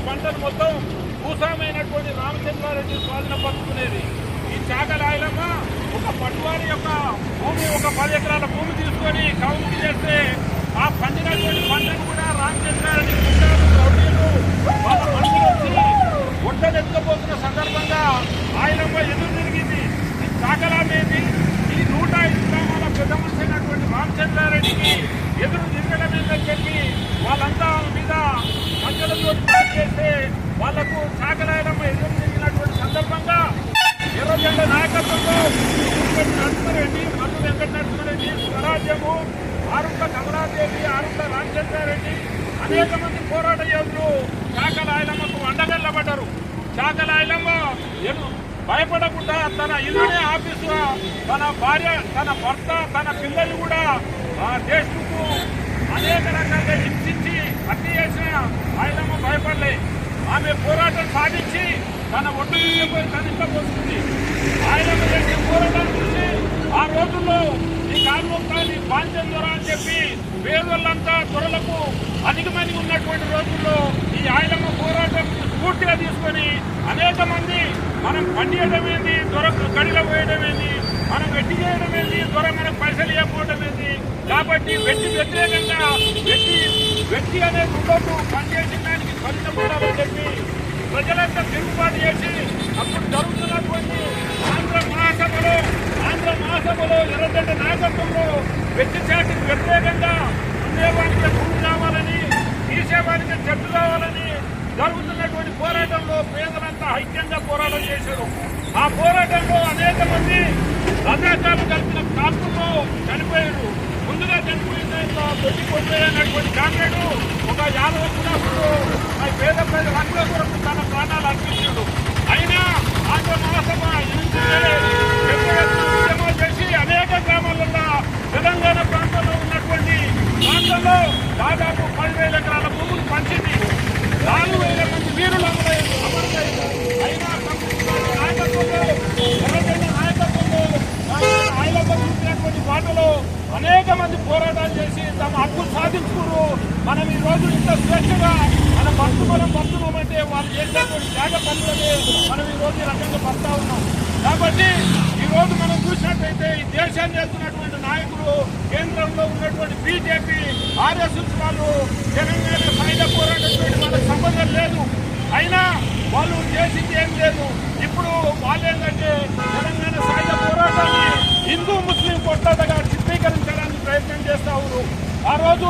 పంటలు మొత్తం భూస్వామైనటువంటి రామచంద్రారెడ్డి స్వాధీనపరుచుకునేది. ఈ చాకలి ఆయలమ్మ ఒక పట్టువారి యొక్క భూమి, ఒక 10 ఎకరాల భూమి తీసుకొని కౌలుకి చేస్తే ఆ పండినటువంటి పంటను కూడా రామచంద్రారెడ్డి రౌడీలు వాళ్ళ మనుషులు వచ్చి ఒడ్డలెత్తుకుపోతున్న సందర్భంగా ఆయలమ్మ ఎదురు తిరిగింది. ఈ చాకలి అనేది ఈ 105 గ్రామాల పెద్ద మనిషి అయినటువంటి రామచంద్రారెడ్డికి ఎదురు తిరగడమేదని చెప్పి వాళ్ళంతా మీద మధ్యలో చేస్తే వాళ్లకు చాకలి ఆయలమ్మ ఎదురు తిరిగినటువంటి సందర్భంగా ఎర్రజెండ నాయకత్వంలో నరసింహారెడ్డి, మల్లు వెంకట నరసింహారెడ్డి, స్వరాజ్యము, ఆరుట్ల కమలాదేవి, ఆరుట్ల రామచంద్రారెడ్డి అనేక మంది పోరాట యోధులు చాకలి ఆయలమ్మకు అండగల్లబడ్డారు. చాకలి ఆయలమ్మ భయపడకుండా తన ఇల్లునే ఆఫీసుగా తన భార్య, తన భర్త, తన పిల్లలు కూడా దేశకు అనేక రకాలుగా హింసించి హత్య చేసిన ఆయలమ్మ భయపడలే. ఆమె పోరాటం సాధించి తన ఒడ్డు తీసుకుపోయి తనిఖీ పోస్తుంది. ఆయలమ్మ చేసే పోరాటం చూసి ఆ రోజుల్లో ఈ కాల్మొక్తాన్ని బాంచం దొర అని చెప్పి పేదోళ్ళంతా దొరలకు అధికమని ఉన్నటువంటి రోజుల్లో ఈ ఆయలమ్మ పోరాటం స్ఫూర్తిగా తీసుకొని అనేక మంది మనం పండియడం ఏంది, దొరకు గడిలో పోయడం ఏంది, మనం వెట్టి చేయడం ఏంది, దొర మనకు పైసలు ఇవ్వకపోవడం ఏంది, కాబట్టి వ్యతిరేకంగా వ్యక్తి అనేది ఉండొద్దు, పనిచేసిన దానికి ఫలితం ఉండాలని చెప్పి ప్రజలంతా తిరుగుబాటు చేసి అప్పుడు జరుగుతున్నటువంటి ఆంధ్ర మహాసభలో ఎర్రజెండ నాయకత్వంలో వ్యక్తి చాటికి వ్యతిరేకంగా ఉండేవానికి భూమి కావాలని, తీసేవానికి చెట్టు కావాలని జరుగుతున్నటువంటి పోరాటంలో పేదలంతా ఐక్యంగా పోరాటం చేశారు. ఆ పోరాటంలో అనేక మంది రజాకారులు కలిపిన కాల్పుల్లో చనిపోయారు. ముందుగా చనిపోయిన దొడ్డి కొట్టేయనటువంటి కాంగ్రెడు ఒక యాదవ కులాసుడు పేద ప్రజలందరూ కొరకు తన ప్రాణాలు అర్పించాడు. అయినా ఆంధ్ర మహాసభ ఉద్యమాలు చేసి అనేక గ్రామాలలో తెలంగాణ ప్రాంతంలో ఉన్నటువంటి ప్రాంతంలో దాదాపు 10,000 ఎకరాల భూములు పంచింది. 4,000 మంది వీరులు అమరులయ్యారు. అయినా నాయకత్వంలో ఆయలమ్మ చూసినటువంటి బాటలో అనేక మంది పోరాటాలు చేసి తమ హక్కులు సాధించుకున్నారు. మనం ఈ రోజు ఇంత స్వేచ్ఛగా మన బతుకున్నామంటే వాళ్ళు చేసేటువంటి త్యాగ పనులనే మనం ఈ రోజు ఈ రకంగా పడతా ఉన్నాం. కాబట్టి ఈ రోజు మనం చూసినట్టయితే ఈ దేశాన్ని వెళ్తున్నటువంటి నాయకులు, కేంద్రంలో ఉన్నటువంటి బీజేపీ, ఆర్ఎస్ఎస్ వాళ్ళు తెలంగాణ సాయుధ పోరాటం వాళ్ళకి సంబంధం లేదు. అయినా వాళ్ళు చేసింది ఏం లేదు. ఇప్పుడు వాళ్ళు ఏంటంటే తెలంగాణ సాయుధ పోరాటాన్ని హిందూ ముస్లిం కొట్లాటగా చిత్రీకరించడానికి ప్రయత్నం చేస్తా ఉన్నారు. ఆ రోజు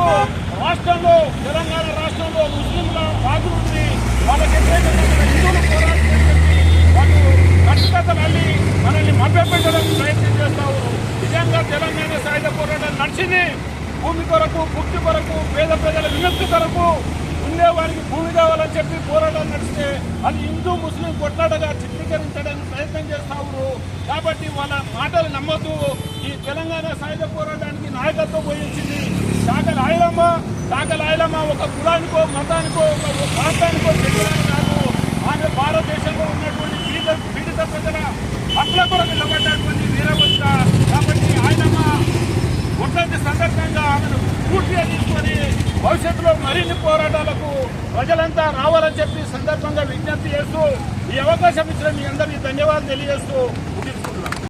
రాష్ట్రంలో, తెలంగాణ రాష్ట్రంలో ముస్లింల బాధుని వాళ్ళకి వ్యతిరేకంగా హిందువులు పోరాటం చేసి వాళ్ళు ఖచ్చితంగా వెళ్ళి మనల్ని మభ్యపెట్టడానికి ప్రయత్నం చేస్తా ఉన్నారు. నిజంగా తెలంగాణ సాయుధ పోరాటం నడిచింది భూమి కొరకు, భుక్తి కొరకు, పేద ప్రజల విముక్తి కొరకు, ఉండేవారికి భూమి కావాలని చెప్పి పోరాటం నడిస్తే అది హిందూ ముస్లిం కొట్లాటగా చిత్రీకరించడానికి ప్రయత్నం చేస్తా ఉన్నారు. కాబట్టి వాళ్ళ మాటలు నమ్మద్దు. ఈ తెలంగాణ సాయుధ పోరాటానికి నాయకత్వం వహించింది చాకలి ఆయలమ్మ ఒక కులానికో, మతానికో, ఒక ప్రాంతానికో చెందినది కాదు. ఆమె భారతదేశంలో ఉన్నటువంటి పీడిత ప్రజల హక్కుల కొరకు నిలబడ్డటువంటి వీరవనిత. కాబట్టి ఆయలమ్మ ఉన్నటి సందర్భంగా ఆమెను పూర్తిగా తీసుకొని భవిష్యత్తులో మరిన్ని పోరాటాలకు ప్రజలంతా రావాలని చెప్పి సందర్భంగా విజ్ఞప్తి చేస్తూ ఈ అవకాశం ఇచ్చిన మీ అందరికీ ధన్యవాదాలు తెలియజేస్తూ